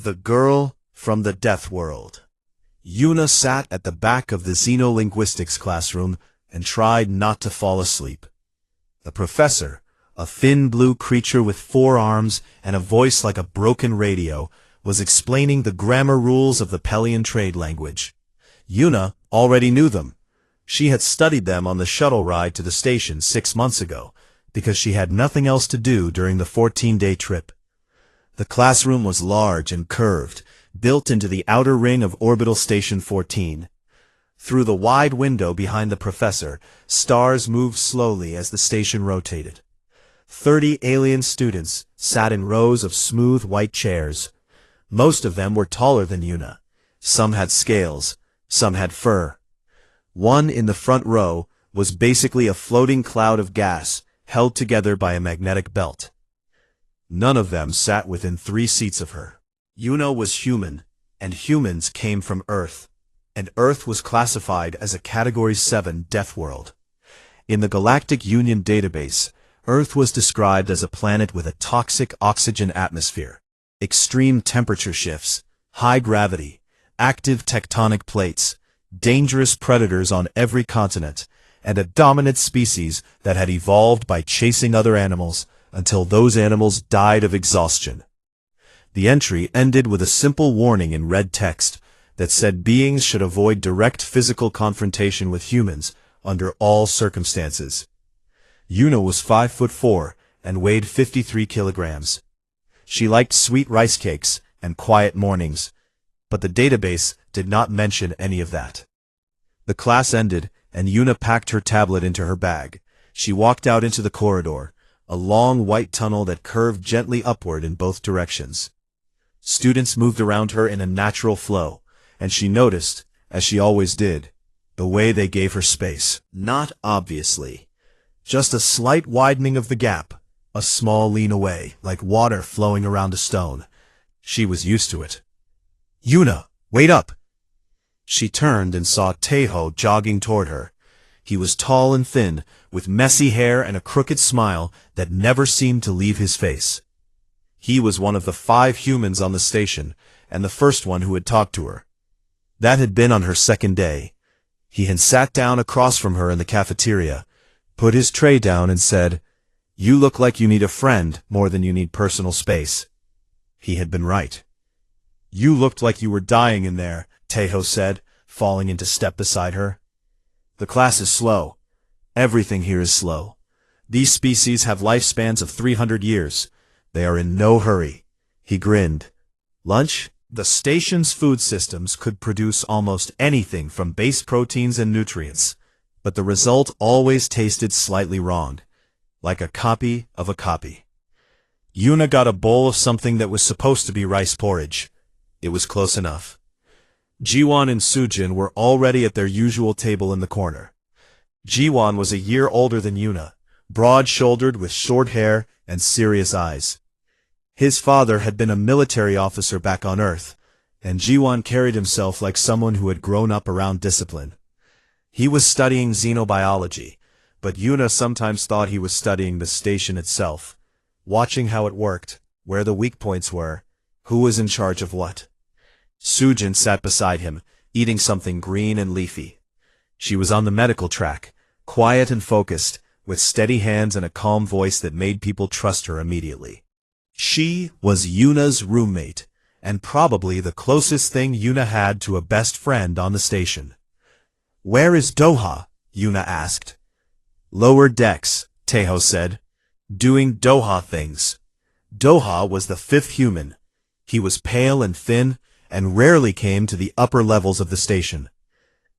The girl from the Death World. Yuna sat at the back of the xenolinguistics classroom and tried not to fall asleep. The professor, a thin blue creature with 4 arms and a voice like a broken radio, was explaining the grammar rules of the Pelian trade language. Yuna already knew them. She had studied them on the shuttle ride to the station 6 months ago, because she had nothing else to do during the 14-day trip. The classroom was large and curved, built into the outer ring of Orbital Station 14. Through the wide window behind the professor, stars moved slowly as the station rotated. 30 alien students sat in rows of smooth white chairs. Most of them were taller than Yuna. Some had scales, some had fur. One in the front row was basically a floating cloud of gas held together by a magnetic belt. None of them sat within 3 seats of her. Yuna was human, and humans came from Earth, and Earth was classified as a Category 7 Death World. In the Galactic Union database, Earth was described as a planet with a toxic oxygen atmosphere, extreme temperature shifts, high gravity, active tectonic plates, dangerous predators on every continent, and a dominant species that had evolved by chasing other animals until those animals died of exhaustion. The entry ended with a simple warning in red text that said beings should avoid direct physical confrontation with humans under all circumstances. Yuna was 5'4" and weighed 53 kilograms. She liked sweet rice cakes and quiet mornings, but the database did not mention any of that. The class ended, and Yuna packed her tablet into her bag. She walked out into the corridor, a long white tunnel that curved gently upward in both directions. Students moved around her in a natural flow, and she noticed, as she always did, the way they gave her space. Not obviously. Just a slight widening of the gap, a small lean away, like water flowing around a stone. She was used to it. "Yuna, wait up!" She turned and saw Taeho jogging toward her. He was tall and thin, with messy hair and a crooked smile that never seemed to leave his face. He was one of the 5 humans on the station, and the first one who had talked to her. That had been on her second day. He had sat down across from her in the cafeteria, put his tray down and said, "You look like you need a friend more than you need personal space." He had been right. "You looked like you were dying in there," Taeho said, falling into step beside her. "The class is slow. Everything here is slow. These species have lifespans of 300 years. They are in no hurry." He grinned. "Lunch?" The station's food systems could produce almost anything from base proteins and nutrients, but the result always tasted slightly wrong, like a copy of a copy. Yuna got a bowl of something that was supposed to be rice porridge. It was close enough. Jiwon and Sujin were already at their usual table in the corner. Jiwon was a year older than Yuna, broad-shouldered with short hair and serious eyes. His father had been a military officer back on Earth, and Jiwon carried himself like someone who had grown up around discipline. He was studying xenobiology, but Yuna sometimes thought he was studying the station itself, watching how it worked, where the weak points were, who was in charge of what. Sujin sat beside him, eating something green and leafy. She was on the medical track, quiet and focused, with steady hands and a calm voice that made people trust her immediately. She was Yuna's roommate, and probably the closest thing Yuna had to a best friend on the station. "Where is Doha?" Yuna asked. "Lower decks," Taeho said. "Doing Doha things." Doha was the 5th human. He was pale and thin, and rarely came to the upper levels of the station.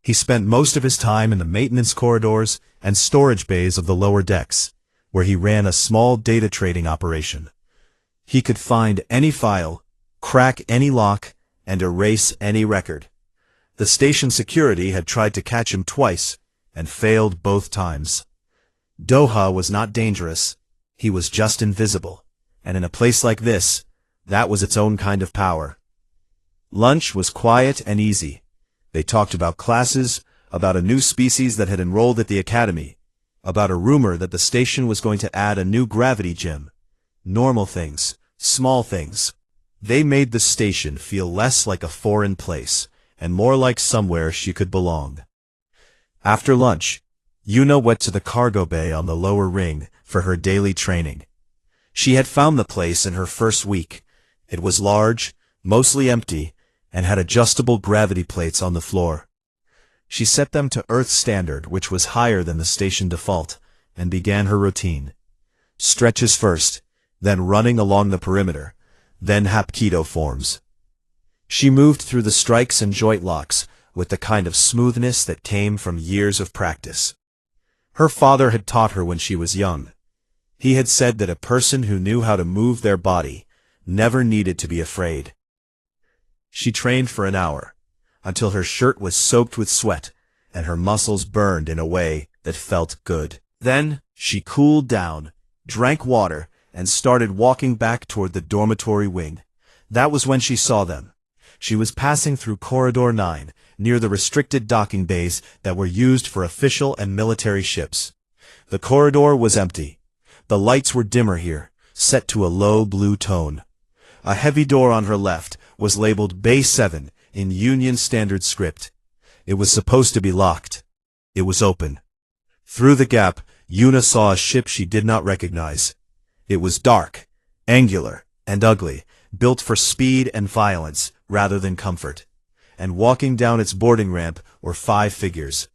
He spent most of his time in the maintenance corridors and storage bays of the lower decks, where he ran a small data trading operation. He could find any file, crack any lock, and erase any record. The station security had tried to catch him twice, and failed both times. Doha was not dangerous. He was just invisible, and in a place like this, that was its own kind of power. Lunch was quiet and easy. They talked about classes, about a new species that had enrolled at the academy, about a rumor that the station was going to add a new gravity gym. Normal things, small things. They made the station feel less like a foreign place, and more like somewhere she could belong. After lunch, Yuna went to the cargo bay on the lower ring for her daily training. She had found the place in her first week. It was large, mostly empty, and had adjustable gravity plates on the floor. She set them to Earth standard, which was higher than the station default, and began her routine. Stretches first, then running along the perimeter, then Hapkido forms. She moved through the strikes and joint locks with the kind of smoothness that came from years of practice. Her father had taught her when she was young. He had said that a person who knew how to move their body never needed to be afraid. She trained for an hour, until her shirt was soaked with sweat and her muscles burned in a way that felt good. Then she cooled down, drank water, and started walking back toward the dormitory wing. That was when she saw them. She was passing through Corridor 9, near the restricted docking bays that were used for official and military ships. The corridor was empty. The lights were dimmer here, set to a low blue tone. A heavy door on her left was labeled Bay 7 in Union Standard script. It was supposed to be locked. It was open. Through the gap, Yuna saw a ship she did not recognize. It was dark, angular, and ugly, built for speed and violence rather than comfort. And walking down its boarding ramp were 5 figures.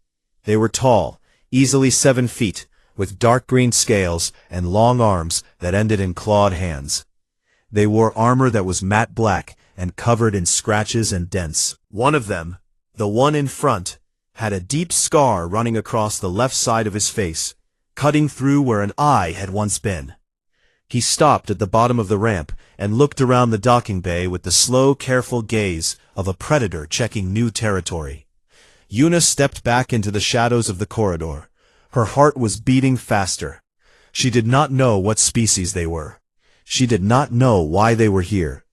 They were tall, easily 7 feet, with dark green scales and long arms that ended in clawed hands. They wore armor that was matte black and covered in scratches and dents. One of them, the one in front, had a deep scar running across the left side of his face, cutting through where an eye had once been. He stopped at the bottom of the ramp and looked around the docking bay with the slow, careful gaze of a predator checking new territory. Yuna stepped back into the shadows of the corridor. Her heart was beating faster. She did not know what species they were. She did not know why they were here.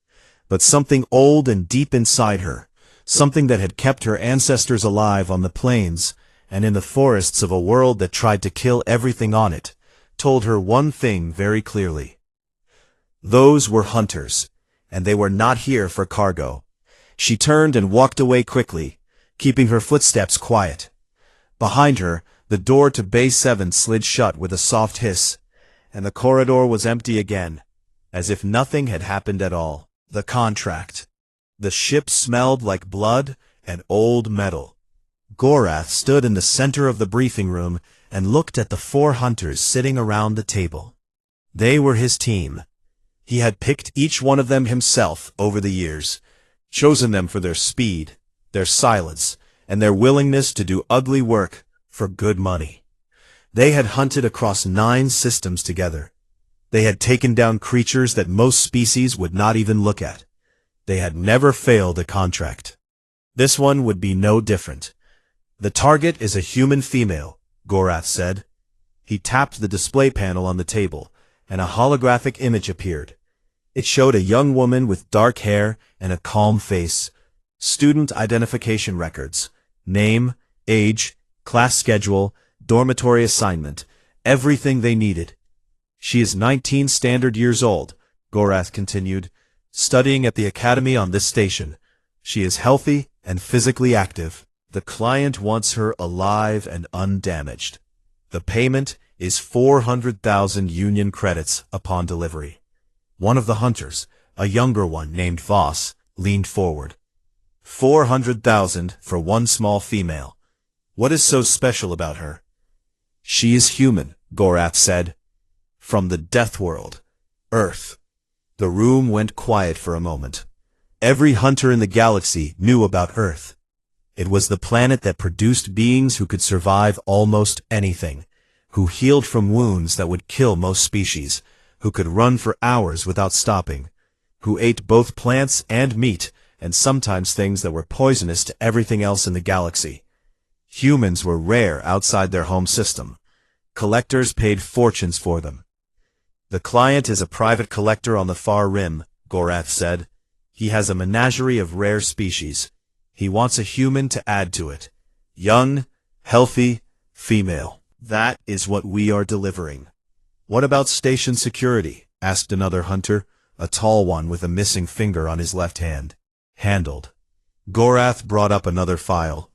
But something old and deep inside her, something that had kept her ancestors alive on the plains and in the forests of a world that tried to kill everything on it, told her one thing very clearly. Those were hunters, and they were not here for cargo. She turned and walked away quickly, keeping her footsteps quiet. Behind her, the door to Bay 7 slid shut with a soft hiss, and the corridor was empty again, as if nothing had happened at all. The contract. The ship smelled like blood and old metal. Gorath stood in the center of the briefing room and looked at the 4 hunters sitting around the table. They were his team. He had picked each one of them himself over the years, chosen them for their speed, their silence, and their willingness to do ugly work for good money. They had hunted across 9 systems together. They had taken down creatures that most species would not even look at. They had never failed a contract. This one would be no different. The target is a human female, Gorath said. He tapped the display panel on the table, and a holographic image appeared. It showed a young woman with dark hair and a calm face. Student identification records, name, age, class schedule, dormitory assignment, everything they needed. She is 19 standard years old, Gorath continued, studying at the academy on this station. She is healthy and physically active. The client wants her alive and undamaged. The payment is 400,000 Union credits upon delivery. One of the hunters, a younger one named Voss, leaned forward. 400,000 for one small female. What is so special about her? She is human, Gorath said. From the death world, Earth. The room went quiet for a moment. Every hunter in the galaxy knew about Earth. It was the planet that produced beings who could survive almost anything, who healed from wounds that would kill most species, who could run for hours without stopping, who ate both plants and meat, and sometimes things that were poisonous to everything else in the galaxy. Humans were rare outside their home system. Collectors paid fortunes for them. The client is a private collector on the far rim, Gorath said. He has a menagerie of rare species. He wants a human to add to it. Young, healthy, female. That is what we are delivering. What about station security? Asked another hunter, a tall one with a missing finger on his left hand. Handled. Gorath brought up another file.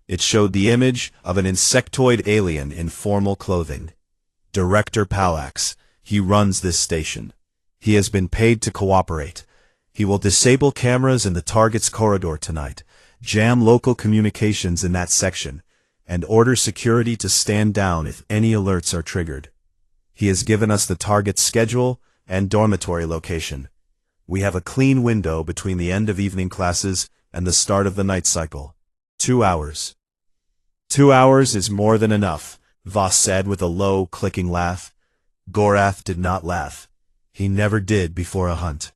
It showed the image of an insectoid alien in formal clothing. Director Palax. He runs this station. He has been paid to cooperate. He will disable cameras in the target's corridor tonight, jam local communications in that section, and order security to stand down if any alerts are triggered. He has given us the target's schedule and dormitory location. We have a clean window between the end of evening classes and the start of the night cycle. 2 hours. 2 hours is more than enough, Voss said with a low, clicking laugh. Gorath did not laugh. He never did before a hunt.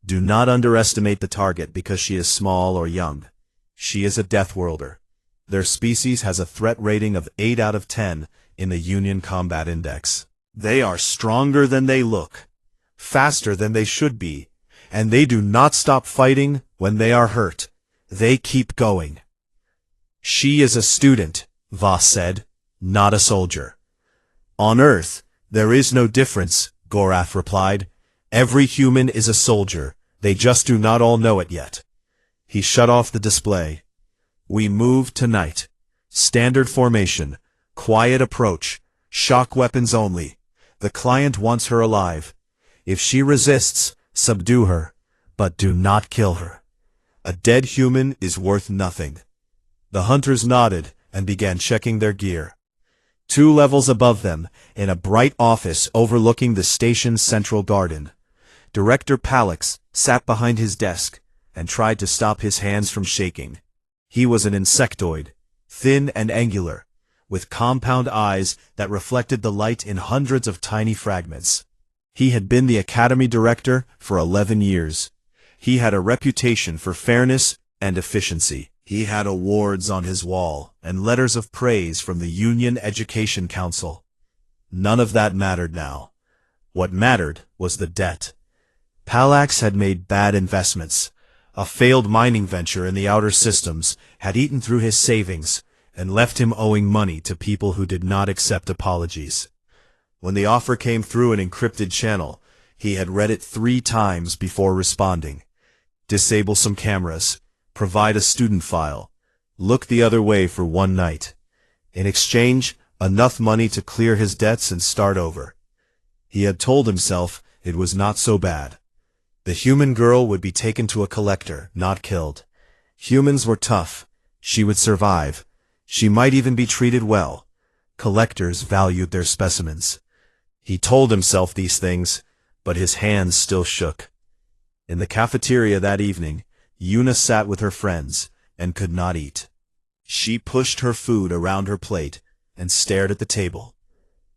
Do not underestimate the target because she is small or young. She is a Death Worlder. Their species has a threat rating of 8 out of 10 in the Union Combat Index. They are stronger than they look, faster than they should be, and they do not stop fighting when they are hurt. They keep going. She is a student, Voss said, not a soldier. On Earth, there is no difference, Gorath replied. Every human is a soldier. They just do not all know it yet. He shut off the display. We move tonight. Standard formation, quiet approach, shock weapons only. The client wants her alive. If she resists, subdue her, but do not kill her. A dead human is worth nothing. The hunters nodded and began checking their gear. 2 levels above them, in a bright office overlooking the station's central garden, Director Palax sat behind his desk and tried to stop his hands from shaking. He was an insectoid, thin and angular, with compound eyes that reflected the light in hundreds of tiny fragments. He had been the Academy Director for 11 years. He had a reputation for fairness and efficiency. He had awards on his wall and letters of praise from the Union Education Council. None of that mattered now. What mattered was the debt. Palax had made bad investments. A failed mining venture in the outer systems had eaten through his savings and left him owing money to people who did not accept apologies. When the offer came through an encrypted channel, he had read it 3 times before responding. Disable some cameras. Provide a student file. Look the other way for 1 night. In exchange, enough money to clear his debts and start over. He had told himself it was not so bad. The human girl would be taken to a collector, not killed. Humans were tough. She would survive. She might even be treated well. Collectors valued their specimens. He told himself these things, but his hands still shook. In the cafeteria that evening, Yuna sat with her friends and could not eat. She pushed her food around her plate and stared at the table.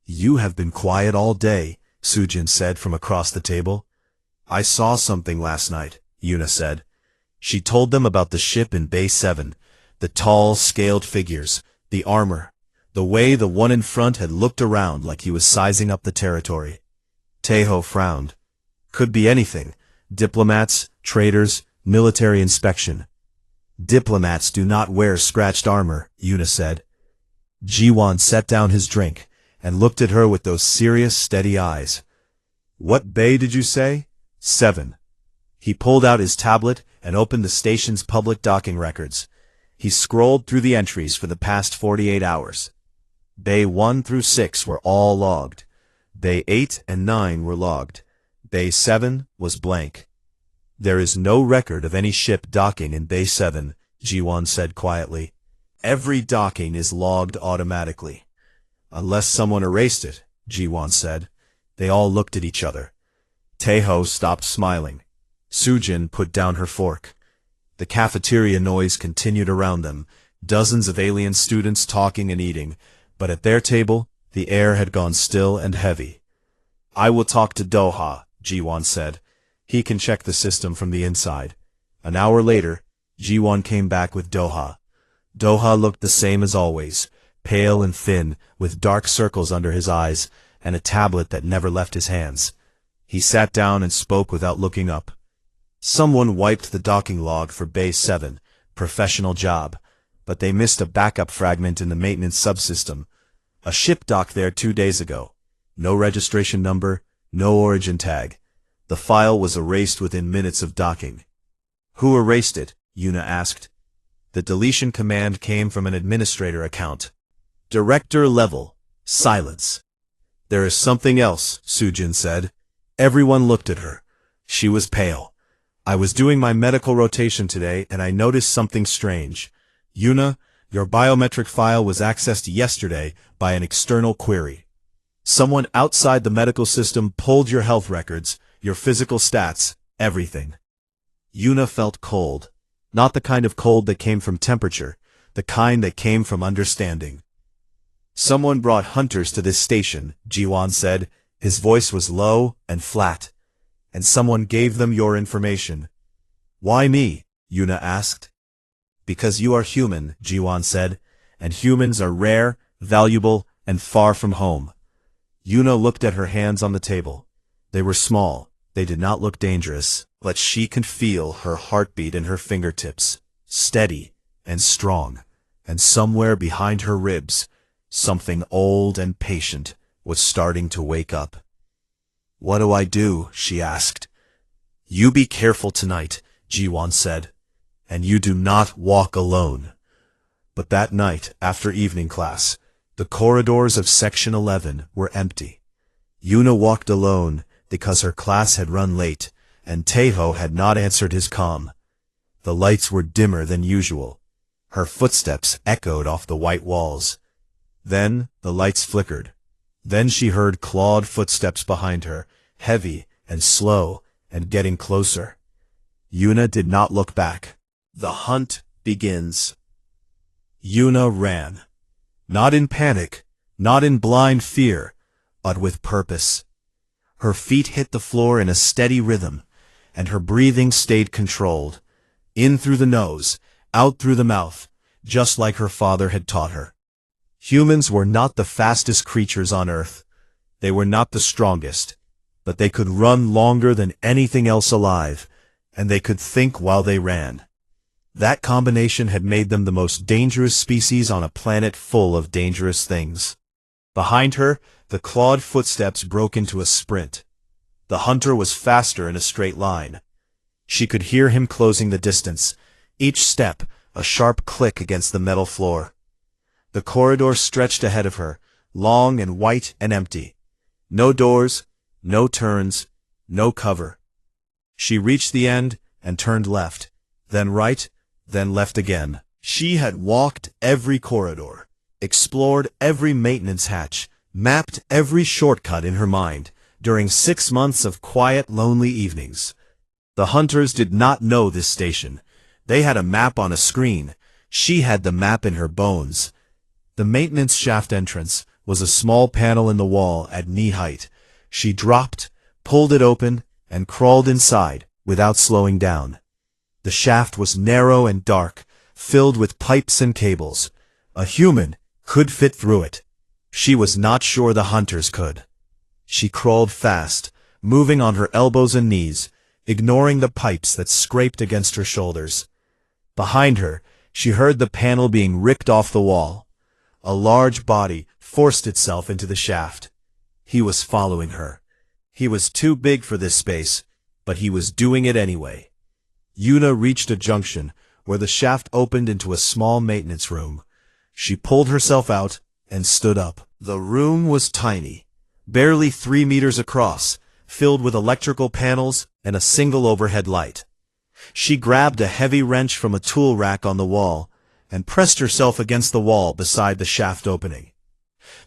You have been quiet all day, Sujin said from across the table. I saw something last night, Yuna said. She told them about the ship in Bay 7, the tall, scaled figures, the armor, the way the one in front had looked around like he was sizing up the territory. Tejo frowned. Could be anything. Diplomats, traders, military inspection. Diplomats do not wear scratched armor, Yuna said. Jiwon set down his drink and looked at her with those serious, steady eyes. What bay did you say? 7. He pulled out his tablet and opened the station's public docking records. He scrolled through the entries for the past 48 hours. Bay 1 through 6 were all logged. Bay 8 and 9 were logged. Bay 7 was blank. There is no record of any ship docking in Bay 7, Jiwon said quietly. Every docking is logged automatically. Unless someone erased it, Jiwon said. They all looked at each other. Tejo stopped smiling. Sujin put down her fork. The cafeteria noise continued around them, dozens of alien students talking and eating, but at their table, the air had gone still and heavy. I will talk to Doha, Jiwon said. He can check the system from the inside. An hour later, Jiwon came back with Doha. Doha looked the same as always, pale and thin, with dark circles under his eyes, and a tablet that never left his hands. He sat down and spoke without looking up. Someone wiped the docking log for Bay 7, professional job, but they missed a backup fragment in the maintenance subsystem. A ship docked there 2 days ago. No registration number, no origin tag. The file was erased within minutes of docking. Who erased it? Yuna asked. The deletion command came from an administrator account. Director level. Silence. There is something else, Sujin said. Everyone looked at her. She was pale. I was doing my medical rotation today and I noticed something strange. Yuna, your biometric file was accessed yesterday by an external query. Someone outside the medical system pulled your health records, your physical stats, everything. Yuna felt cold. Not the kind of cold that came from temperature, the kind that came from understanding. Someone brought hunters to this station, Jiwan said. His voice was low and flat. And someone gave them your information. Why me? Yuna asked. Because you are human, Jiwan said, and humans are rare, valuable, and far from home. Yuna looked at her hands on the table. They were small, they did not look dangerous, but she could feel her heartbeat in her fingertips, steady and strong, and somewhere behind her ribs, something old and patient was starting to wake up. What do I do? She asked. You be careful tonight, Jiwan said, and you do not walk alone. But that night, after evening class, the corridors of Section 11 were empty. Yuna walked alone because her class had run late, and Taeho had not answered his comm. The lights were dimmer than usual. Her footsteps echoed off the white walls. Then the lights flickered. Then she heard clawed footsteps behind her, heavy and slow and getting closer. Yuna did not look back. The hunt begins. Yuna ran. Not in panic, not in blind fear, but with purpose. Her feet hit the floor in a steady rhythm, and her breathing stayed controlled. In through the nose, out through the mouth, just like her father had taught her. Humans were not the fastest creatures on Earth. They were not the strongest, but they could run longer than anything else alive, and they could think while they ran. That combination had made them the most dangerous species on a planet full of dangerous things. Behind her, the clawed footsteps broke into a sprint. The hunter was faster in a straight line. She could hear him closing the distance, each step a sharp click against the metal floor. The corridor stretched ahead of her, long and white and empty. No doors, no turns, no cover. She reached the end and turned left, then right, then left again. She had walked every corridor, explored every maintenance hatch, mapped every shortcut in her mind, during 6 months of quiet, lonely evenings. The hunters did not know this station. They had a map on a screen. She had the map in her bones. The maintenance shaft entrance was a small panel in the wall at knee height. She dropped, pulled it open, and crawled inside without slowing down. The shaft was narrow and dark, filled with pipes and cables. A human could fit through it. She was not sure the hunters could. She crawled fast, moving on her elbows and knees, ignoring the pipes that scraped against her shoulders. Behind her, she heard the panel being ripped off the wall. A large body forced itself into the shaft. He was following her. He was too big for this space, but he was doing it anyway. Yuna reached a junction where the shaft opened into a small maintenance room. She pulled herself out and stood up. The room was tiny, barely 3 meters across, filled with electrical panels and a single overhead light. She grabbed a heavy wrench from a tool rack on the wall and pressed herself against the wall beside the shaft opening.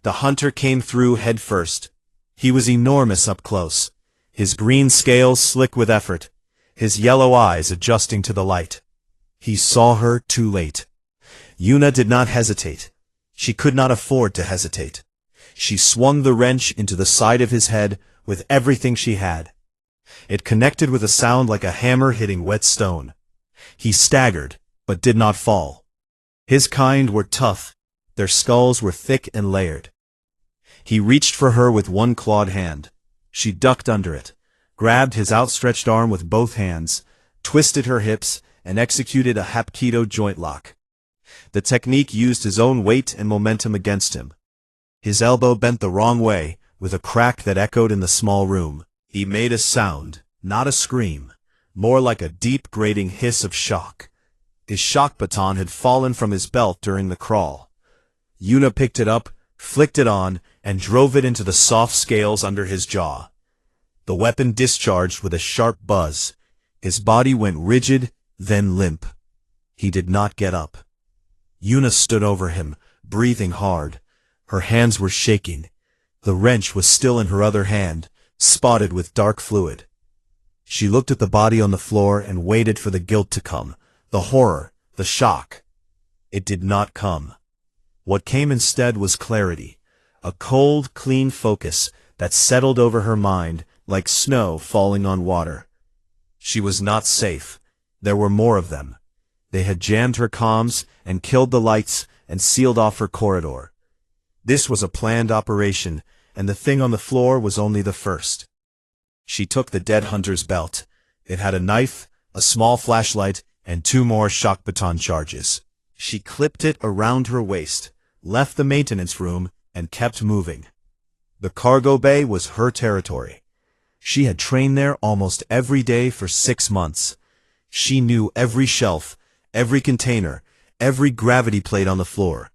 The hunter came through head first. He was enormous up close, his green scales slick with effort, his yellow eyes adjusting to the light. He saw her too late. Yuna did not hesitate. She could not afford to hesitate. She swung the wrench into the side of his head with everything she had. It connected with a sound like a hammer hitting wet stone. He staggered, but did not fall. His kind were tough. Their skulls were thick and layered. He reached for her with one clawed hand. She ducked under it, grabbed his outstretched arm with both hands, twisted her hips, and executed a Hapkido joint lock. The technique used his own weight and momentum against him. His elbow bent the wrong way, with a crack that echoed in the small room. He made a sound, not a scream, more like a deep grating hiss of shock. His shock baton had fallen from his belt during the crawl. Yuna picked it up, flicked it on, and drove it into the soft scales under his jaw. The weapon discharged with a sharp buzz. His body went rigid, then limp. He did not get up. Yuna stood over him, breathing hard. Her hands were shaking. The wrench was still in her other hand, spotted with dark fluid. She looked at the body on the floor and waited for the guilt to come, the horror, the shock. It did not come. What came instead was clarity, a cold, clean focus that settled over her mind like snow falling on water. She was not safe. There were more of them. They had jammed her comms and killed the lights and sealed off her corridor. This was a planned operation, and the thing on the floor was only the first. She took the dead hunter's belt. It had a knife, a small flashlight, and 2 more shock baton charges. She clipped it around her waist, left the maintenance room, and kept moving. The cargo bay was her territory. She had trained there almost every day for 6 months. She knew every shelf, every container, every gravity plate on the floor.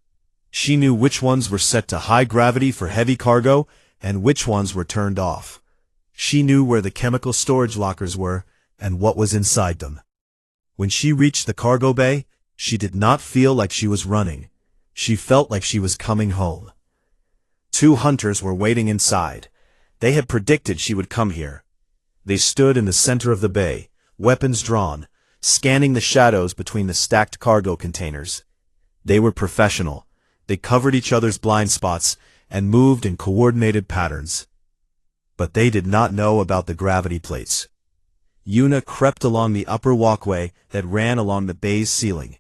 She knew which ones were set to high gravity for heavy cargo and which ones were turned off. She knew where the chemical storage lockers were and what was inside them. When she reached the cargo bay, she did not feel like she was running. She felt like she was coming home. 2 hunters were waiting inside. They had predicted she would come here. They stood in the center of the bay, weapons drawn, scanning the shadows between the stacked cargo containers. They were professional. They covered each other's blind spots and moved in coordinated patterns. But they did not know about the gravity plates. Yuna crept along the upper walkway that ran along the bay's ceiling.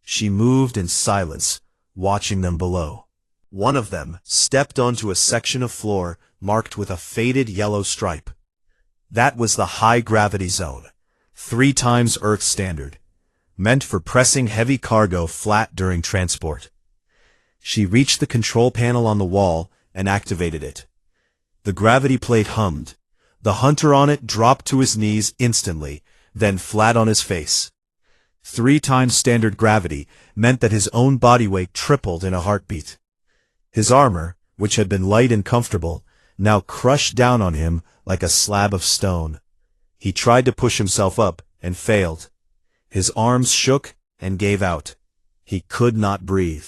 She moved in silence, watching them below. One of them stepped onto a section of floor marked with a faded yellow stripe. That was the high gravity zone, 3 times Earth standard, meant for pressing heavy cargo flat during transport. She reached the control panel on the wall and activated it. The gravity plate hummed. The hunter on it dropped to his knees instantly, then flat on his face. 3 times standard gravity meant that his own body weight tripled in a heartbeat. His armor, which had been light and comfortable, now crushed down on him like a slab of stone. He tried to push himself up and failed. His arms shook and gave out. He could not breathe.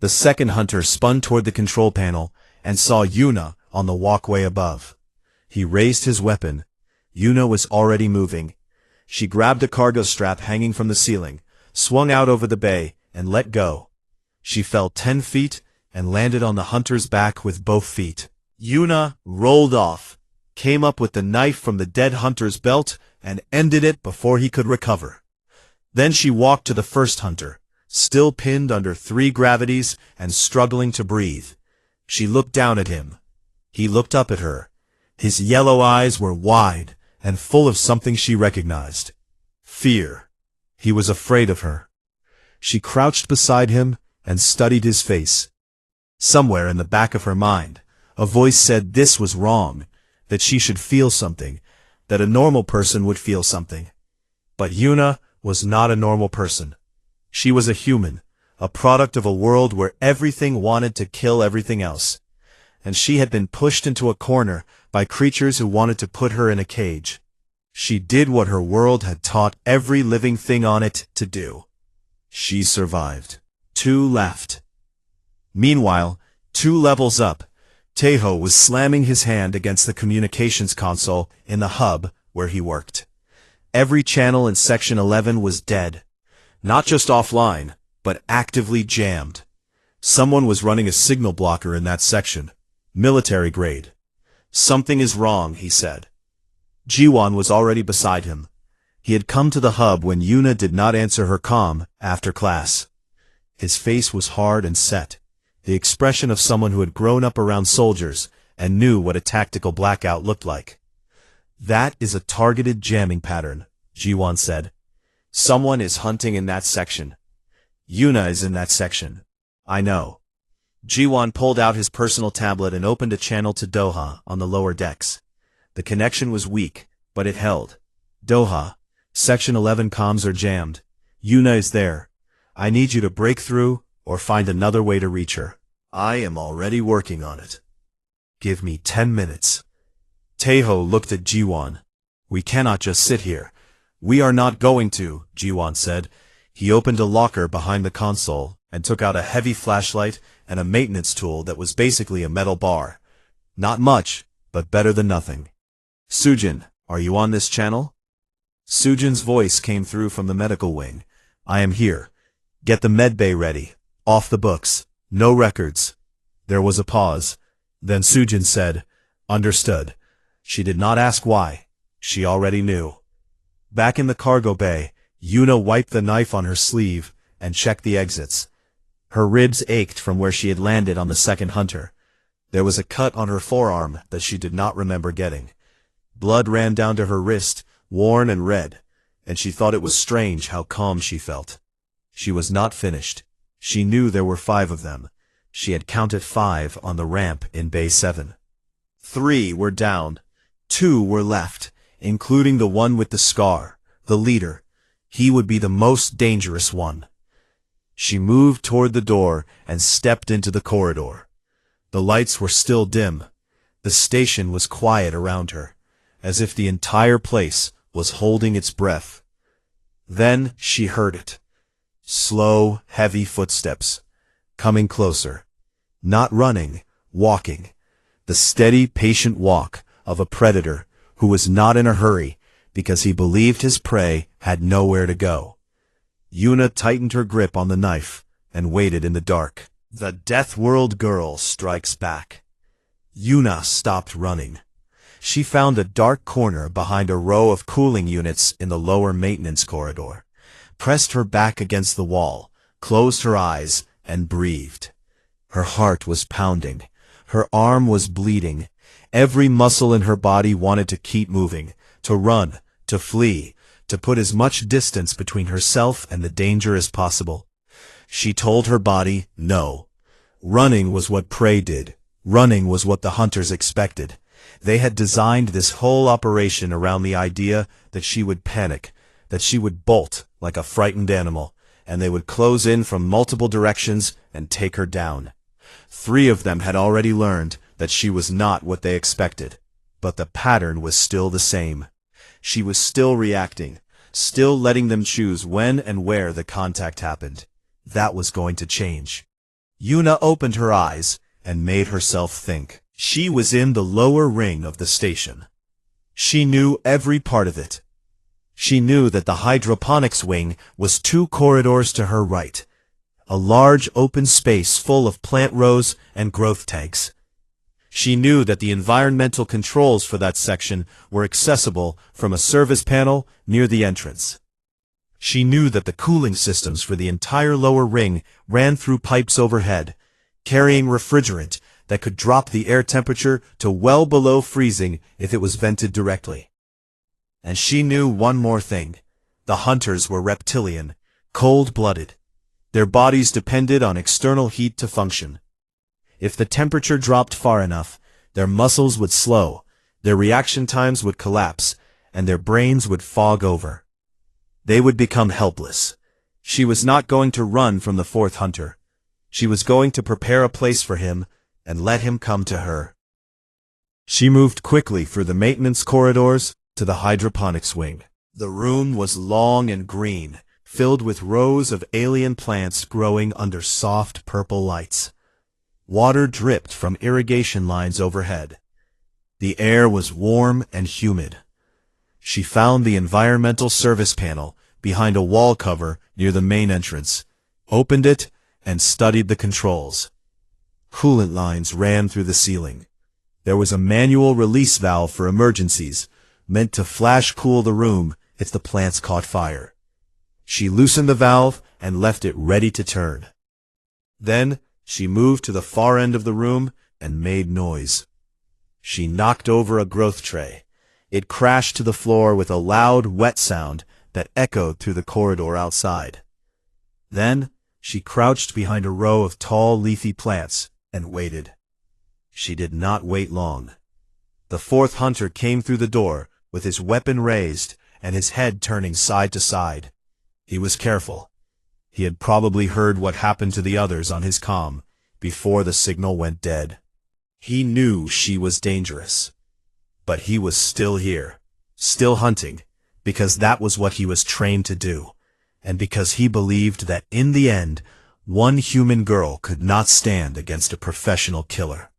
The second hunter spun toward the control panel and saw Yuna on the walkway above. He raised his weapon. Yuna was already moving. She grabbed a cargo strap hanging from the ceiling, swung out over the bay, and let go. She fell 10 feet and landed on the hunter's back with both feet. Yuna rolled off, came up with the knife from the dead hunter's belt, and ended it before he could recover. Then she walked to the first hunter, still pinned under 3 gravities and struggling to breathe. She looked down at him. He looked up at her. His yellow eyes were wide and full of something she recognized. Fear. He was afraid of her. She crouched beside him and studied his face. Somewhere in the back of her mind, a voice said this was wrong, that she should feel something, that a normal person would feel something. But Yuna was not a normal person. She was a human, a product of a world where everything wanted to kill everything else. And she had been pushed into a corner by creatures who wanted to put her in a cage. She did what her world had taught every living thing on it to do. She survived. 2 left. Meanwhile, 2 levels up, Tejo was slamming his hand against the communications console in the hub where he worked. Every channel in Section 11 was dead. Not just offline, but actively jammed. Someone was running a signal blocker in that section. Military grade. Something is wrong, he said. Jiwan was already beside him. He had come to the hub when Yuna did not answer her comm after class. His face was hard and set, the expression of someone who had grown up around soldiers and knew what a tactical blackout looked like. That is a targeted jamming pattern, Jiwan said. Someone is hunting in that section. Yuna is in that section. I know. Jiwan pulled out his personal tablet and opened a channel to Doha on the lower decks. The connection was weak, but it held. Doha, Section 11 comms are jammed. Yuna is there. I need you to break through or find another way to reach her. I am already working on it. Give me 10 minutes. Taeho looked at Jiwon. We cannot just sit here. We are not going to, Jiwon said. He opened a locker behind the console and took out a heavy flashlight and a maintenance tool that was basically a metal bar. Not much, but better than nothing. Sujin, are you on this channel? Sujin's voice came through from the medical wing. I am here. Get the medbay ready. Off the books. No records. There was a pause. Then Sujin said, Understood. She did not ask why. She already knew. Back in the cargo bay, Yuna wiped the knife on her sleeve and checked the exits. Her ribs ached from where she had landed on the second hunter. There was a cut on her forearm that she did not remember getting. Blood ran down to her wrist, worn and red, and she thought it was strange how calm she felt. She was not finished. She knew there were 5 of them. She had counted 5 on the ramp in Bay 7. 3 were down. 2 were left, including the one with the scar, the leader. He would be the most dangerous one. She moved toward the door and stepped into the corridor. The lights were still dim. The station was quiet around her, as if the entire place was holding its breath. Then she heard it. Slow, heavy footsteps, coming closer. Not running, walking. The steady, patient walk of a predator who was not in a hurry because he believed his prey had nowhere to go. Yuna tightened her grip on the knife and waited in the dark. The Death World girl strikes back. Yuna stopped running. She found a dark corner behind a row of cooling units in the lower maintenance corridor, pressed her back against the wall, closed her eyes, and breathed. Her heart was pounding. Her arm was bleeding. Every muscle in her body wanted to keep moving, to run, to flee, to put as much distance between herself and the danger as possible. She told her body no. Running was what prey did. Running was what the hunters expected. They had designed this whole operation around the idea that she would panic, that she would bolt like a frightened animal, and they would close in from multiple directions and take her down. 3 of them had already learned that she was not what they expected, but the pattern was still the same. She was still reacting, still letting them choose when and where the contact happened. That was going to change. Yuna opened her eyes and made herself think. She was in the lower ring of the station. She knew every part of it. She knew that the hydroponics wing was 2 corridors to her right, a large open space full of plant rows and growth tanks. She knew that the environmental controls for that section were accessible from a service panel near the entrance. She knew that the cooling systems for the entire lower ring ran through pipes overhead, carrying refrigerant that could drop the air temperature to well below freezing if it was vented directly. And she knew one more thing. The hunters were reptilian, cold-blooded. Their bodies depended on external heat to function. If the temperature dropped far enough, their muscles would slow, their reaction times would collapse, and their brains would fog over. They would become helpless. She was not going to run from the 4th hunter. She was going to prepare a place for him and let him come to her. She moved quickly through the maintenance corridors to the hydroponics wing. The room was long and green, filled with rows of alien plants growing under soft purple lights. Water dripped from irrigation lines overhead. The air was warm and humid. She found the environmental service panel behind a wall cover near the main entrance, opened it, and studied the controls. Coolant lines ran through the ceiling. There was a manual release valve for emergencies, meant to flash cool the room if the plants caught fire. She loosened the valve and left it ready to turn. Then she moved to the far end of the room and made noise. She knocked over a growth tray. It crashed to the floor with a loud, wet sound that echoed through the corridor outside. Then she crouched behind a row of tall, leafy plants and waited. She did not wait long. The 4th hunter came through the door, with his weapon raised and his head turning side to side. He was careful. He had probably heard what happened to the others on his comm before the signal went dead. He knew she was dangerous. But he was still here, still hunting, because that was what he was trained to do, and because he believed that in the end, one human girl could not stand against a professional killer.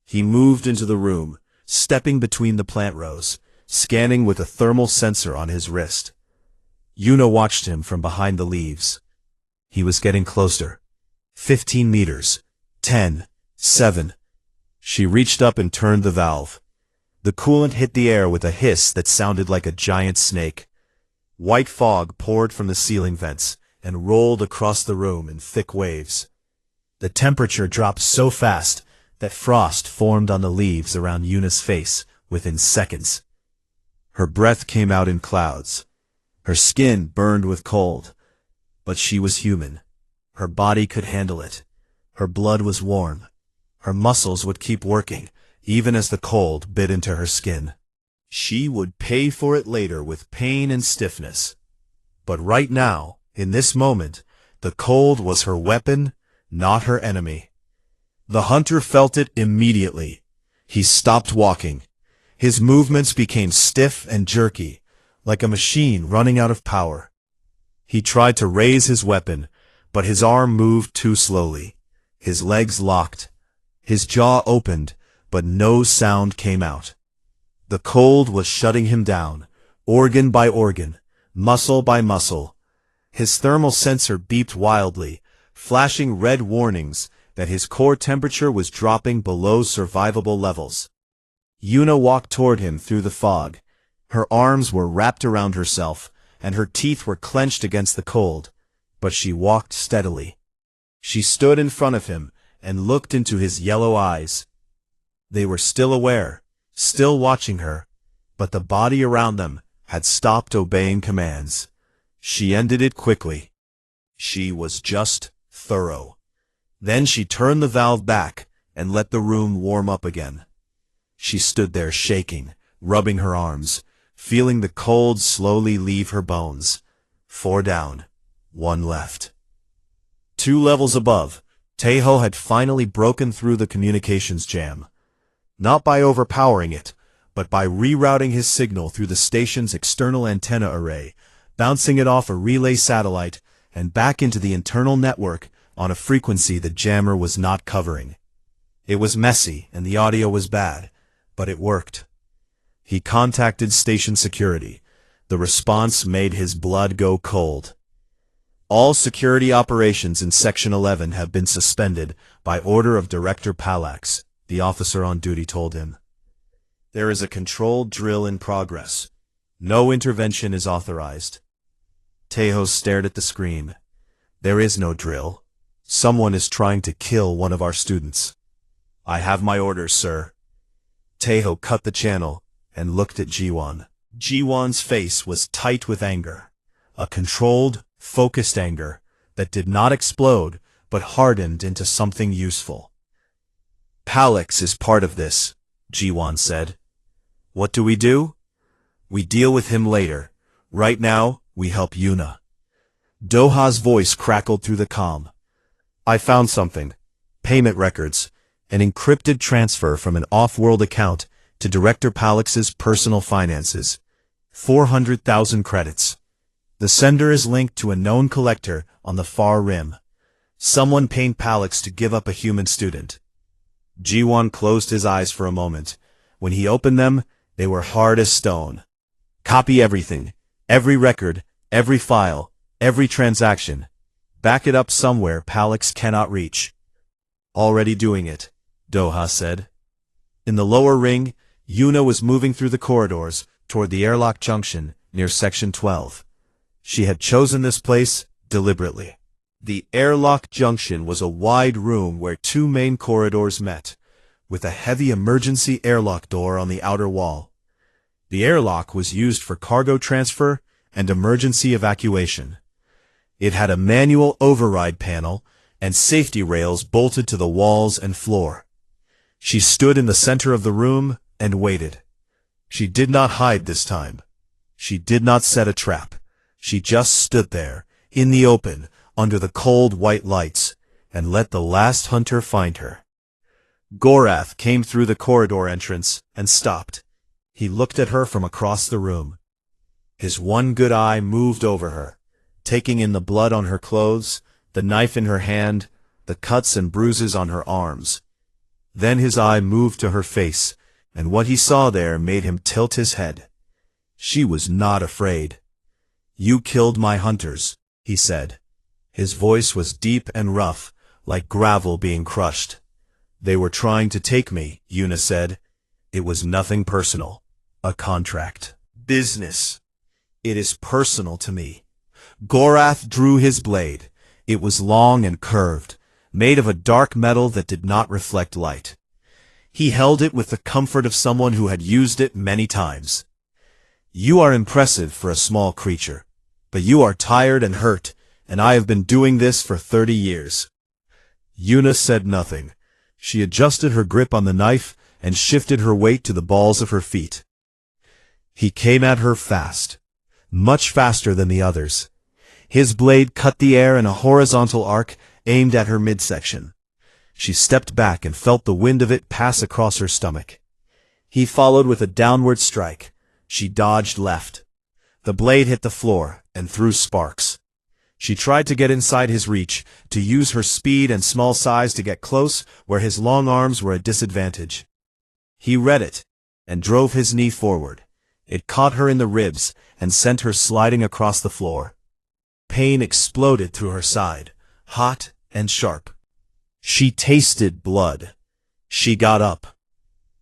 He moved into the room, stepping between the plant rows, scanning with a thermal sensor on his wrist. Yuna watched him from behind the leaves. He was getting closer. 15 meters. 10. 7. She reached up and turned the valve. The coolant hit the air with a hiss that sounded like a giant snake. White fog poured from the ceiling vents and rolled across the room in thick waves. The temperature dropped so fast that frost formed on the leaves around Yuna's face within seconds. Her breath came out in clouds. Her skin burned with cold. But she was human. Her body could handle it. Her blood was warm. Her muscles would keep working, even as the cold bit into her skin. She would pay for it later with pain and stiffness. But right now, in this moment, the cold was her weapon, not her enemy. The hunter felt it immediately. He stopped walking. His movements became stiff and jerky, like a machine running out of power. He tried to raise his weapon, but his arm moved too slowly. His legs locked. His jaw opened, but no sound came out. The cold was shutting him down, organ by organ, muscle by muscle. His thermal sensor beeped wildly, flashing red warnings that his core temperature was dropping below survivable levels. Yuna walked toward him through the fog. Her arms were wrapped around herself, and her teeth were clenched against the cold, but she walked steadily. She stood in front of him and looked into his yellow eyes. They were still aware, still watching her, but the body around them had stopped obeying commands. She ended it quickly. She was just thorough. Then she turned the valve back and let the room warm up again. She stood there shaking, rubbing her arms, feeling the cold slowly leave her bones. 4 down, 1 left. 2 levels above, Taeho had finally broken through the communications jam. Not by overpowering it, but by rerouting his signal through the station's external antenna array, bouncing it off a relay satellite, and back into the internal network on a frequency the jammer was not covering. It was messy and the audio was bad, but it worked. He contacted station security. The response made his blood go cold. All security operations in Section 11 have been suspended by order of Director Palax, the officer on duty told him. There is a controlled drill in progress. No intervention is authorized. Taeho stared at the screen. There is no drill. Someone is trying to kill one of our students. I have my orders, sir. Taeho cut the channel and looked at Jiwon. Jiwon's face was tight with anger. A controlled, focused anger that did not explode but hardened into something useful. Palax is part of this, Jiwon said. What do? We deal with him later. Right now, we help Yuna. Doha's voice crackled through the comm. I found something. Payment records. An encrypted transfer from an off-world account to Director Palax's personal finances. 400,000 credits. The sender is linked to a known collector on the far rim. Someone paid Palax to give up a human student. Jiwon closed his eyes for a moment. When he opened them, they were hard as stone. Copy everything. Every record, every file, every transaction. Back it up somewhere Palax cannot reach. Already doing it, Doha said. In the lower ring, Yuna was moving through the corridors toward the airlock junction near Section 12. She had chosen this place deliberately. The airlock junction was a wide room where 2 main corridors met, with a heavy emergency airlock door on the outer wall. The airlock was used for cargo transfer and emergency evacuation. It had a manual override panel and safety rails bolted to the walls and floor. She stood in the center of the room and waited. She did not hide this time. She did not set a trap. She just stood there, in the open, under the cold white lights, and let the last hunter find her. Gorath came through the corridor entrance and stopped. He looked at her from across the room. His one good eye moved over her, taking in the blood on her clothes, the knife in her hand, the cuts and bruises on her arms. Then his eye moved to her face, and what he saw there made him tilt his head. She was not afraid. "You killed my hunters," he said. His voice was deep and rough, like gravel being crushed. "They were trying to take me," Yuna said. "It was nothing personal. A contract. Business. It is personal to me." Gorath drew his blade. It was long and curved, made of a dark metal that did not reflect light. He held it with the comfort of someone who had used it many times. "You are impressive for a small creature, but you are tired and hurt, and I have been doing this for 30 years. Yuna said nothing. She adjusted her grip on the knife and shifted her weight to the balls of her feet. He came at her fast, much faster than the others. His blade cut the air in a horizontal arc aimed at her midsection. She stepped back and felt the wind of it pass across her stomach. He followed with a downward strike. She dodged left. The blade hit the floor and threw sparks. She tried to get inside his reach, to use her speed and small size to get close where his long arms were a disadvantage. He read it and drove his knee forward. It caught her in the ribs and sent her sliding across the floor. Pain exploded through her side, hot and sharp. She tasted blood. She got up.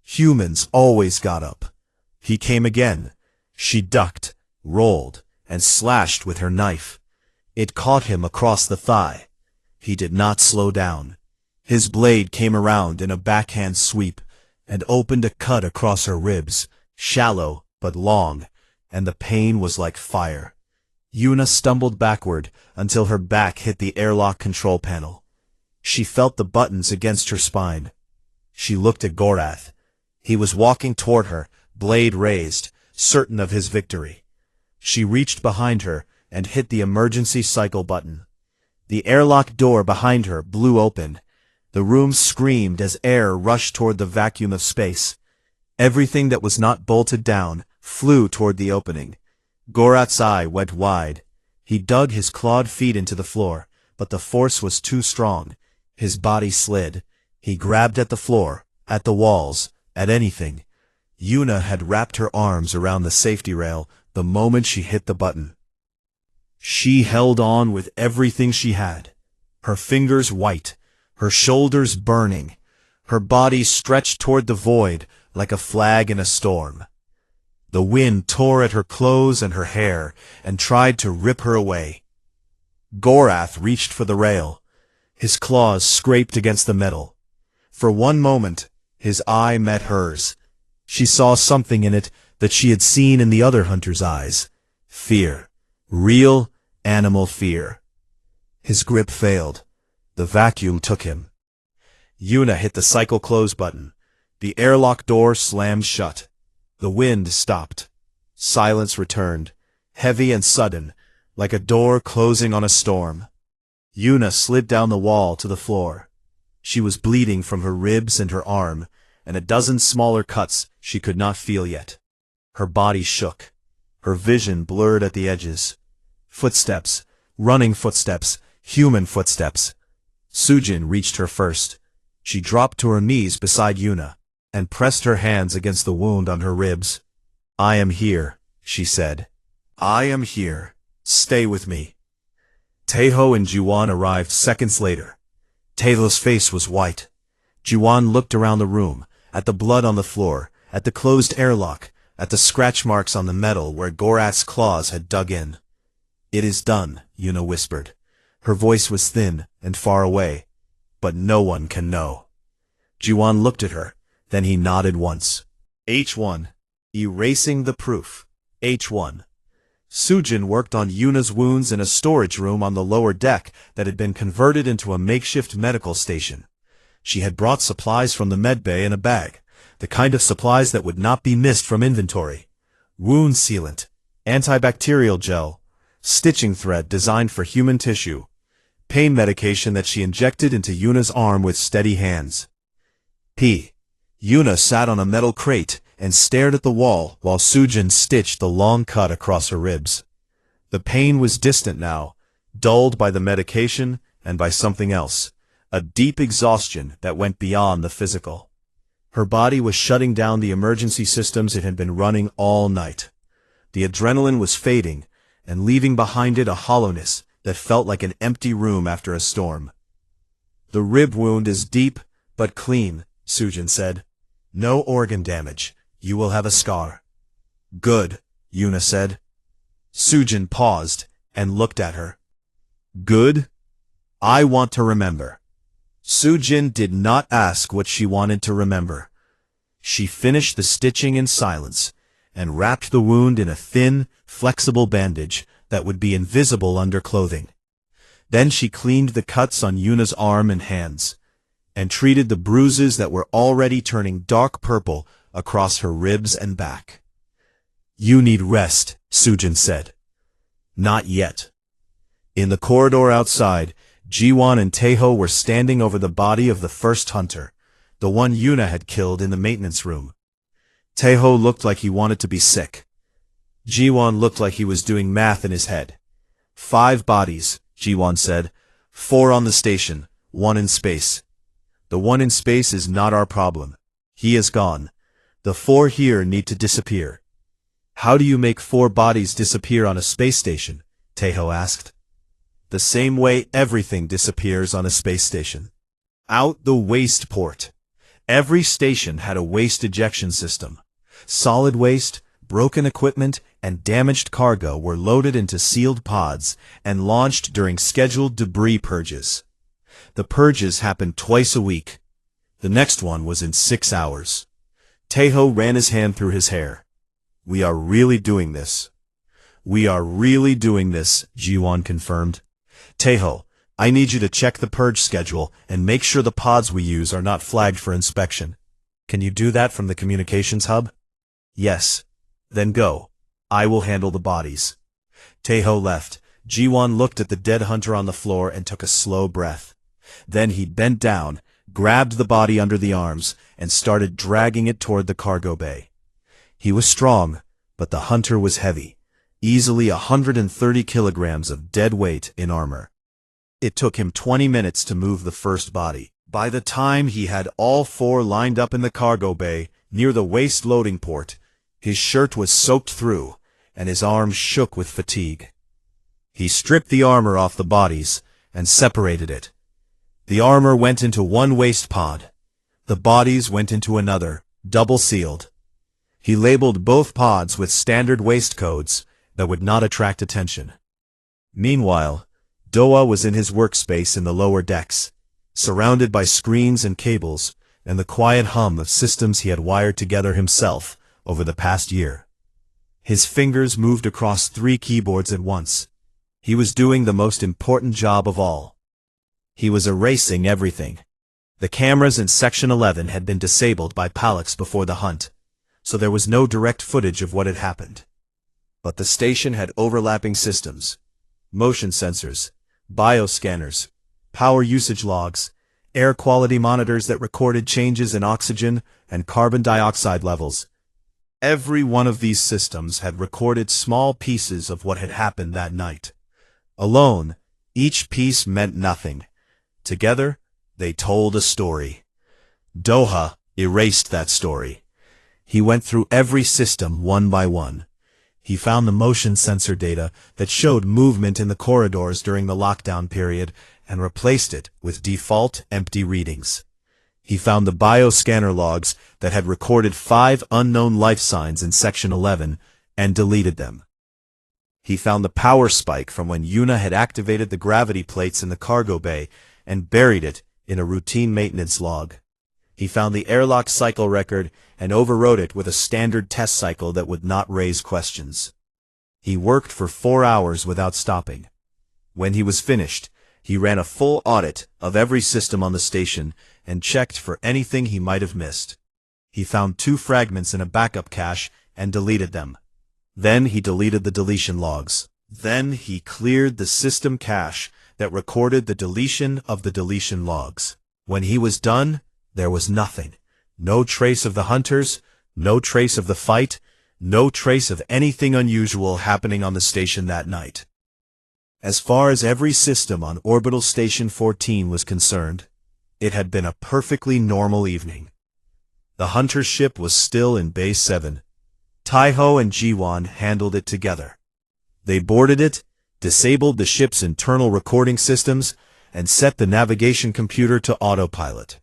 Humans always got up. He came again. She ducked, rolled, and slashed with her knife. It caught him across the thigh. He did not slow down. His blade came around in a backhand sweep and opened a cut across her ribs, shallow but long, and the pain was like fire. Yuna stumbled backward until her back hit the airlock control panel. She felt the buttons against her spine. She looked at Gorath. He was walking toward her, blade raised, certain of his victory. She reached behind her and hit the emergency cycle button. The airlock door behind her blew open. The room screamed as air rushed toward the vacuum of space. Everything that was not bolted down flew toward the opening. Gorath's eye went wide. He dug his clawed feet into the floor, but the force was too strong. His body slid. He grabbed at the floor, at the walls, at anything. Yuna had wrapped her arms around the safety rail the moment she hit the button. She held on with everything she had, her fingers white, her shoulders burning, her body stretched toward the void like a flag in a storm. The wind tore at her clothes and her hair and tried to rip her away. Gorath reached for the rail. His claws scraped against the metal. For one moment, his eye met hers. She saw something in it that she had seen in the other hunter's eyes. Fear. Real, animal fear. His grip failed. The vacuum took him. Yuna hit the cycle close button. The airlock door slammed shut. The wind stopped. Silence returned, heavy and sudden, like a door closing on a storm. Yuna slid down the wall to the floor. She was bleeding from her ribs and her arm, and a dozen smaller cuts she could not feel yet. Her body shook. Her vision blurred at the edges. Footsteps, running footsteps, human footsteps. Sujin reached her first. She dropped to her knees beside Yuna and pressed her hands against the wound on her ribs. "I am here," she said. "I am here. Stay with me." Taeho and Juwon arrived seconds later. Taeho's face was white. Juwon looked around the room, at the blood on the floor, at the closed airlock, at the scratch marks on the metal where Gorath's claws had dug in. "It is done," Yuna whispered. Her voice was thin and far away, but no one can know. Juwon looked at her, then he nodded once. H1. Erasing the proof. H1. Sujin worked on Yuna's wounds in a storage room on the lower deck that had been converted into a makeshift medical station. She had brought supplies from the medbay in a bag. the kind of supplies that would not be missed from inventory. Wound sealant, antibacterial gel, stitching thread designed for human tissue, pain medication that she injected into Yuna's arm with steady hands. Yuna sat on a metal crate and stared at the wall while Sujin stitched the long cut across her ribs. The pain was distant now, dulled by the medication and by something else, a deep exhaustion that went beyond the physical. Her body was shutting down the emergency systems it had been running all night. The adrenaline was fading and leaving behind it a hollowness that felt like an empty room after a storm. "The rib wound is deep but clean," Sujin said. "No organ damage. You will have a scar." "Good," Yuna said. Sujin paused and looked at her. "Good? I want to remember." Sujin did not ask what she wanted to remember. She finished the stitching in silence and wrapped the wound in a thin, flexible bandage that would be invisible under clothing. Then she cleaned the cuts on Yuna's arm and hands, and treated the bruises that were already turning dark purple across her ribs and back. "You need rest," Sujin said. "Not yet." In the corridor outside, Jiwon and Taeho were standing over the body of the first hunter, the one Yuna had killed in the maintenance room. Taeho looked like he wanted to be sick. Jiwon looked like he was doing math in his head. 5 bodies, Jiwon said. 4 on the station, 1 in space. The one in space is not our problem. He is gone. The 4 here need to disappear. How do you make 4 bodies disappear on a space station? Taeho asked. The same way everything disappears on a space station. Out the waste port. Every station had a waste ejection system. Solid waste, broken equipment, and damaged cargo were loaded into sealed pods and launched during scheduled debris purges. The purges happened twice a week. The next one was in 6 hours. Taeho ran his hand through his hair. "We are really doing this." "We are really doing this," Jiwon confirmed. "Taeho, I need you to check the purge schedule and make sure the pods we use are not flagged for inspection. Can you do that from the communications hub?" "Yes." "Then go. I will handle the bodies." Taeho left. Jiwon looked at the dead hunter on the floor and took a slow breath. Then he bent down, grabbed the body under the arms, and started dragging it toward the cargo bay. He was strong, but the hunter was heavy, easily 130 kilograms of dead weight in armor. It took him 20 minutes to move the first body. By the time he had all 4 lined up in the cargo bay, near the waste loading port, his shirt was soaked through, and his arms shook with fatigue. He stripped the armor off the bodies and separated it. The armor went into one waste pod. The bodies went into another, double-sealed. He labeled both pods with standard waste codes that would not attract attention. Meanwhile, Doa was in his workspace in the lower decks, surrounded by screens and cables, and the quiet hum of systems he had wired together himself over the past year. His fingers moved across 3 keyboards at once. He was doing the most important job of all. He was erasing everything. The cameras in Section 11 had been disabled by Palix before the hunt, so there was no direct footage of what had happened. But the station had overlapping systems, motion sensors, bioscanners, power usage logs, air quality monitors that recorded changes in oxygen and carbon dioxide levels. Every one of these systems had recorded small pieces of what had happened that night. Alone, each piece meant nothing. Together, they told a story. Doha erased that story. He went through every system one by one. He found the motion sensor data that showed movement in the corridors during the lockdown period and replaced it with default empty readings. He found the bioscanner logs that had recorded 5 unknown life signs in Section 11 and deleted them. He found the power spike from when Yuna had activated the gravity plates in the cargo bay and buried it in a routine maintenance log. He found the airlock cycle record and overwrote it with a standard test cycle that would not raise questions. He worked for 4 hours without stopping. When he was finished, he ran a full audit of every system on the station and checked for anything he might have missed. He found 2 fragments in a backup cache and deleted them. Then he deleted the deletion logs. Then he cleared the system cache that recorded the deletion of the deletion logs. When he was done, there was nothing. No trace of the hunters, no trace of the fight, no trace of anything unusual happening on the station that night. As far as every system on Orbital Station 14 was concerned, it had been a perfectly normal evening. The hunter ship was still in Bay 7. Taiho and Jiwon handled it together. They boarded it, disabled the ship's internal recording systems, and set the navigation computer to autopilot.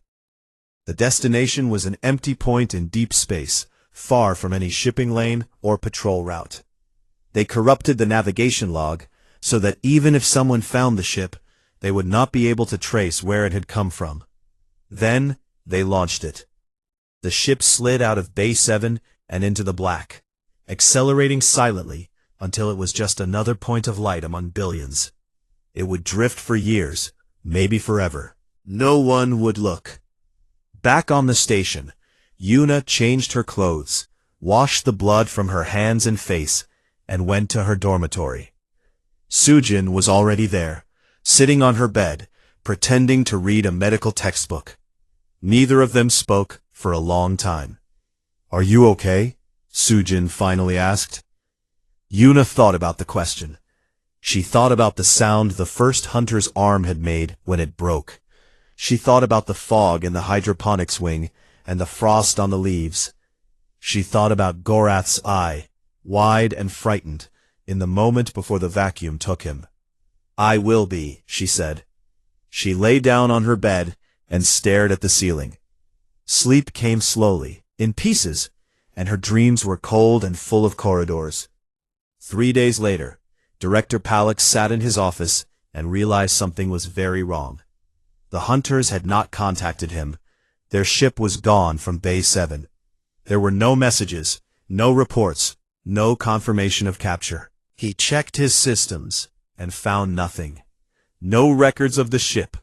The destination was an empty point in deep space, far from any shipping lane or patrol route. They corrupted the navigation log so that even if someone found the ship, they would not be able to trace where it had come from. Then they launched it. The ship slid out of Bay 7 and into the black, accelerating silently until it was just another point of light among billions. It would drift for years, maybe forever. No one would look. Back on the station, Yuna changed her clothes, washed the blood from her hands and face, and went to her dormitory. Sujin was already there, sitting on her bed, pretending to read a medical textbook. Neither of them spoke for a long time. "Are you okay?" Sujin finally asked. Yuna thought about the question. She thought about the sound the first hunter's arm had made when it broke. She thought about the fog in the hydroponics wing and the frost on the leaves. She thought about Gorath's eye, wide and frightened, in the moment before the vacuum took him. "I will be," she said. She lay down on her bed and stared at the ceiling. Sleep came slowly, in pieces, and her dreams were cold and full of corridors. 3 days later, Director Palak sat in his office and realized something was very wrong. The hunters had not contacted him. Their ship was gone from Bay 7. There were no messages, no reports, no confirmation of capture. He checked his systems and found nothing. No records of the ship,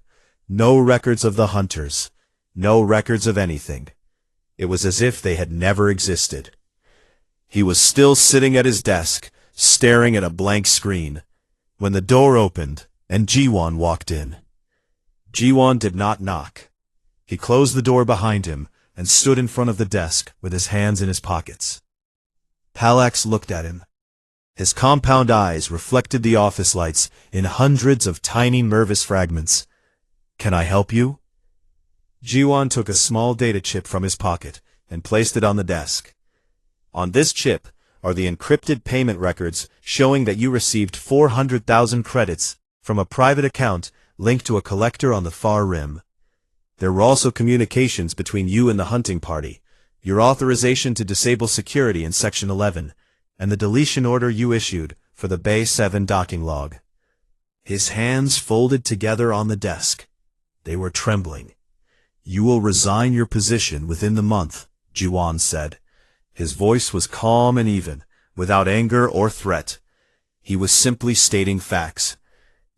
no records of the hunters, no records of anything. It was as if they had never existed. He was still sitting at his desk, staring at a blank screen, when the door opened and Jiwon walked in. Jiwon did not knock. He closed the door behind him and stood in front of the desk with his hands in his pockets. Palax looked at him. His compound eyes reflected the office lights in hundreds of tiny nervous fragments. "Can I help you?" Jiwon took a small data chip from his pocket and placed it on the desk. "On this chip are the encrypted payment records showing that you received 400,000 credits from a private account linked to a collector on the far rim. There were also communications between you and the hunting party, your authorization to disable security in Section 11, and the deletion order you issued for the Bay 7 docking log." His hands folded together on the desk. They were trembling. "You will resign your position within the month," Jiwon said. His voice was calm and even, without anger or threat. He was simply stating facts.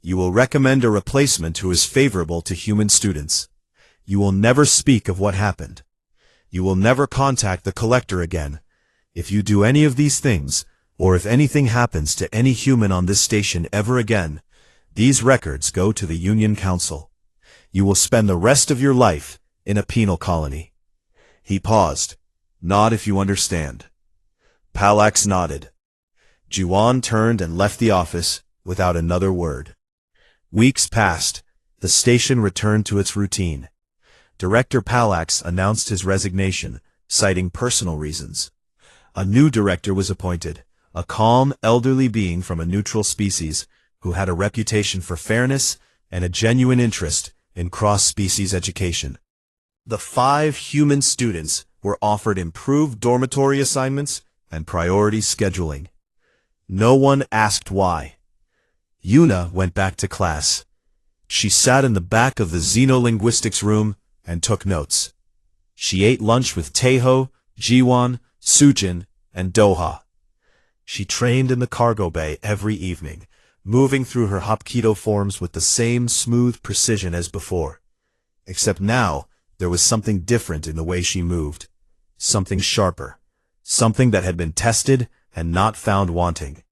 "You will recommend a replacement who is favorable to human students. You will never speak of what happened. You will never contact the collector again. If you do any of these things, or if anything happens to any human on this station ever again, these records go to the Union Council. You will spend the rest of your life in a penal colony." He paused. "Nod if you understand." Palax nodded. Jiwon turned and left the office without another word. Weeks passed. The station returned to its routine. Director Palax announced his resignation, citing personal reasons. A new director was appointed, a calm, elderly being from a neutral species who had a reputation for fairness and a genuine interest in cross-species education. The 5 human students were offered improved dormitory assignments and priority scheduling. No one asked why. Yuna went back to class. She sat in the back of the xenolinguistics room and took notes. She ate lunch with Taeho, Jiwon, Sujin, and Doha. She trained in the cargo bay every evening, moving through her Hapkido forms with the same smooth precision as before. Except now, there was something different in the way she moved. something sharper, something that had been tested and not found wanting.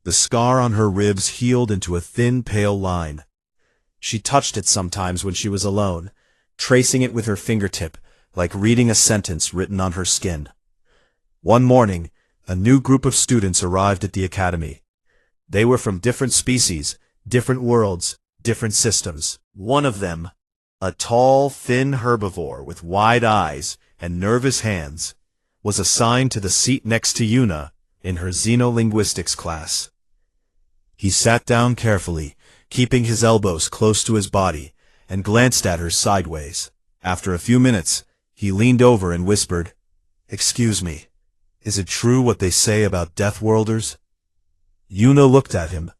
The scar on her ribs healed into a thin, pale line. She touched it sometimes when she was alone, tracing it with her fingertip, like reading a sentence written on her skin. One morning, a new group of students arrived at the academy. They were from different species, different worlds, different systems. One of them, a tall, thin herbivore with wide eyes and nervous hands, was assigned to the seat next to Yuna in her xenolinguistics class. He sat down carefully, keeping his elbows close to his body, and glanced at her sideways. After a few minutes, he leaned over and whispered, "Excuse me, is it true what they say about Deathworlders?" Yuna looked at him.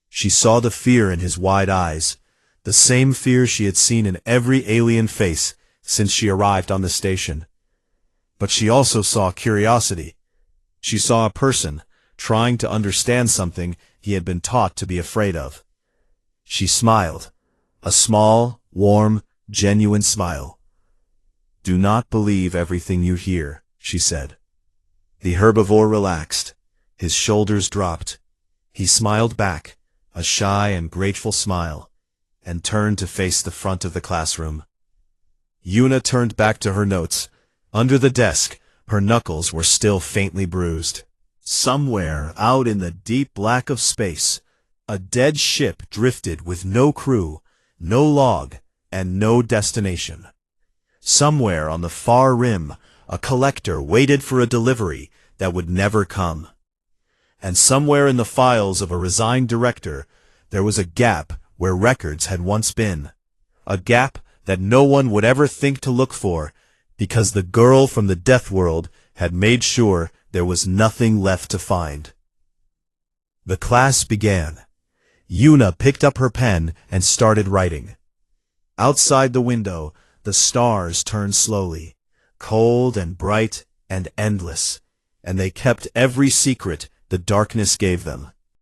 She saw the fear in his wide eyes, the same fear she had seen in every alien face since she arrived on the station. But she also saw curiosity. She saw a person trying to understand something he had been taught to be afraid of. She smiled, a small, warm, genuine smile. "Do not believe everything you hear," she said. The herbivore relaxed. His shoulders dropped. He smiled back, a shy and grateful smile, and turned to face the front of the classroom. Yuna turned back to her notes. Under the desk, her knuckles were still faintly bruised. Somewhere out in the deep black of space, a dead ship drifted with no crew, no log, and no destination. Somewhere on the far rim, a collector waited for a delivery that would never come. And somewhere in the files of a resigned director, there was a gap where records had once been. A gap that no one would ever think to look for, because the girl from the death world had made sure there was nothing left to find. The class began. Yuna picked up her pen and started writing. Outside the window, the stars turned slowly, cold and bright and endless, and they kept every secret the darkness gave them.